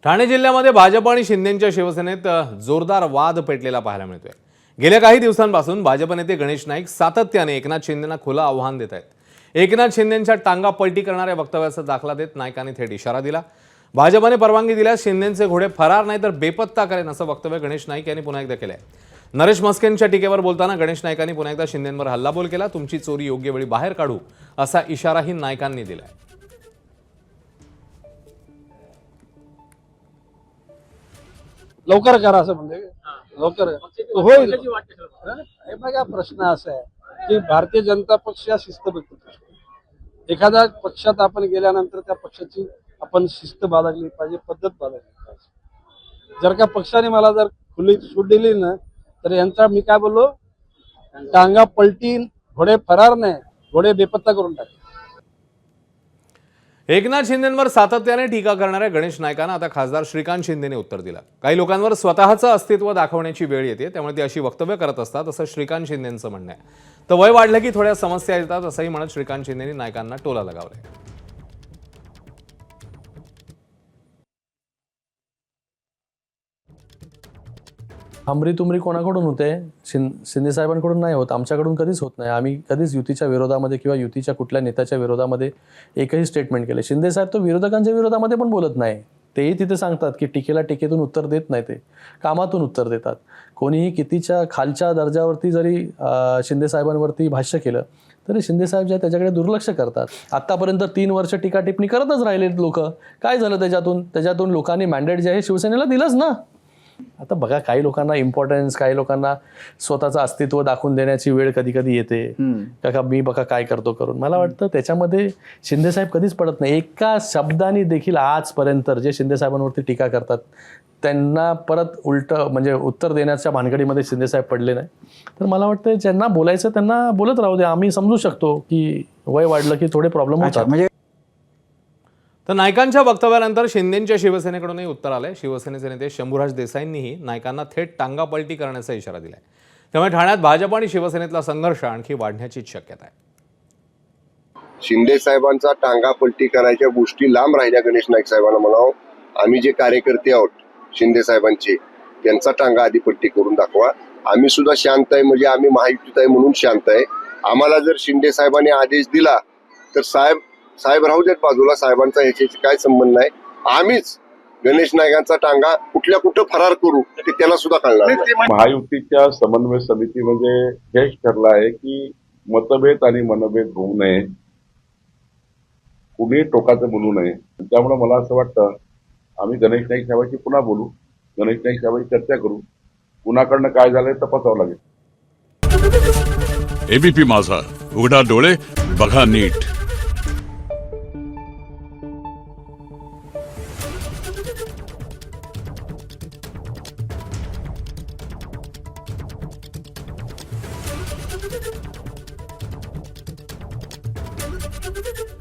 ठाणे जिल्ह्यामध्ये भाजप आणि शिंदेंच्या शिवसेनेत जोरदार वाद पेटलेला पाहायला मिळतोय। गेल्या काही दिवसांपासून भाजप नेते गणेश नाईक सातत्याने एकनाथ शिंदेंना खुलं आव्हान देत आहेत। एकनाथ शिंदेंच्या टांगा पलटी करणाऱ्या वक्तव्याचा दाखला देत नाईकांनी थेट इशारा दिला। भाजपने परवानगी दिल्यास शिंदेंचे घोडे फरार नाही तर बेपत्ता करेन असं वक्तव्य गणेश नाईक यांनी पुन्हा एकदा केलंय। नरेश मस्केंच्या टीकेवर बोलताना गणेश नाईकांनी पुन्हा एकदा शिंदेंवर हल्लाबोल केला। तुमची चोरी योग्य वेळी बाहेर काढू असा इशाराही नाईकांनी दिलाय। लवकर करा असं म्हणजे लवकर होईल। हे बघा प्रश्न असा आहे की भारतीय जनता पक्ष हा शिस्तबद्ध पक्ष आहे। एखाद्या पक्षात आपण गेल्यानंतर त्या पक्षाची आपण शिस्त बाळगली पाहिजे, पद्धत बाळगली पाहिजे। जर का पक्षाने मला जर खुली सूट दिली ना तर यांचा मी काय बोललो, टांगा पलटी, घोडे फरार नाही, घोडे बेपत्ता करून टाक। एकनाथ शिंदेंवर सातत्याने टीका करणाऱ्या गणेश नाईकांना आता खासदार श्रीकांत शिंदेने उत्तर दिलं। काही लोकांवर स्वतःचं अस्तित्व दाखवण्याची वेळ येते, त्यामुळे ते अशी वक्तव्य करत असतात असं श्रीकांत शिंदेंचं म्हणणं आहे। तर वय वाढलं की थोड्या समस्या येतात असंही म्हणत श्रीकांत शिंदेंनी नाईकांना टोला लगावलाय। हमरी तुमरी कोणाकडून होते? शिंदे साहेबांकडून नाही होत, आमच्याकडून कधीच होत नाही। आम्ही कधीच युतीच्या विरोधामध्ये किंवा युतीच्या कुठल्या नेत्याच्या विरोधामध्ये एकही स्टेटमेंट केले। शिंदे साहेब तो विरोधकांच्या विरोधामध्ये पण बोलत नाही। तेही तिथे सांगतात की टीकेला टीकेतून उत्तर देत नाही, ते कामातून उत्तर देतात। कोणीही कितीच्या खालच्या दर्जावरती जरी शिंदे साहेबांवरती भाष्य केलं तरी शिंदे साहेब जे त्याच्याकडे दुर्लक्ष करतात। आतापर्यंत 3 वर्ष टीका टिप्पणी करतच राहिले लोक। काय झालं त्याच्यातून लोकांनी मॅन्डेट जे आहे शिवसेनेला दिलंच ना। आता बघा, काही लोकांना इम्पॉर्टन्स, काही लोकांना स्वतःचं अस्तित्व दाखवून देण्याची वेळ कधी कधी येते का मी बघा काय करतो करून। मला वाटतं त्याच्यामध्ये शिंदे साहेब कधीच पडत नाही। एका शब्दाने देखील आजपर्यंत जे शिंदे साहेबांवरती टीका करतात त्यांना परत उलट म्हणजे उत्तर देण्याच्या भानगडीमध्ये शिंदे साहेब पडले नाही। तर मला वाटतं ज्यांना बोलायचं त्यांना बोलत राहू दे। आम्ही समजू शकतो की वय वाढलं की थोडे प्रॉब्लेम होतात। तर नाईकांच्या वक्तव्यानंतर शिंदेंच्या शिवसेनेकडूनही उत्तर आलंय। शिवसेनेचे नेते शंभूराज देसाईंनीही नाईकांना थेट टांगा पलटी करण्याचा इशारा दिलाय। त्यामुळे ठाण्यात भाजप आणि शिवसेनेतला संघर्ष आणखी वाढण्याचीच शक्यता आहे। शिंदे साहेबांचा टांगा पलटी करायच्या गोष्टी लांब राहिल्या। गणेश नाईक साहेबांना म्हणावं, आम्ही जे कार्यकर्ते आहोत शिंदे साहेबांचे, त्यांचा टांगा आधी पलटी करून दाखवा। आम्ही सुद्धा शांत आहे, म्हणजे आम्ही महायुतीत आहे म्हणून शांत आहे। आम्हाला जर शिंदे साहेबांनी आदेश दिला तर साहेब राहू देत बाजूला, साहेबांचा ह्याच्याशी काय संबंध नाही। आम्हीच गणेश नाईकांचा टांगा कुठं फरार करू ते त्याला सुद्धा कळणार नाही। महायुतीच्या समन्वय समितीमध्ये हेच ठरलं आहे की मतभेद आणि मनभेद होऊ नये, कुणी टोकाचं बोलू नये। त्यामुळे मला असं वाटतं आम्ही गणेश नाईक साहेबांशी पुन्हा बोलू, गणेश नाईक साहेबांशी चर्चा करू, कुणाकडनं काय झालंय तपासावं लागेल। एबीपी माझा, उघडा डोळे बघा नीट। Thank you.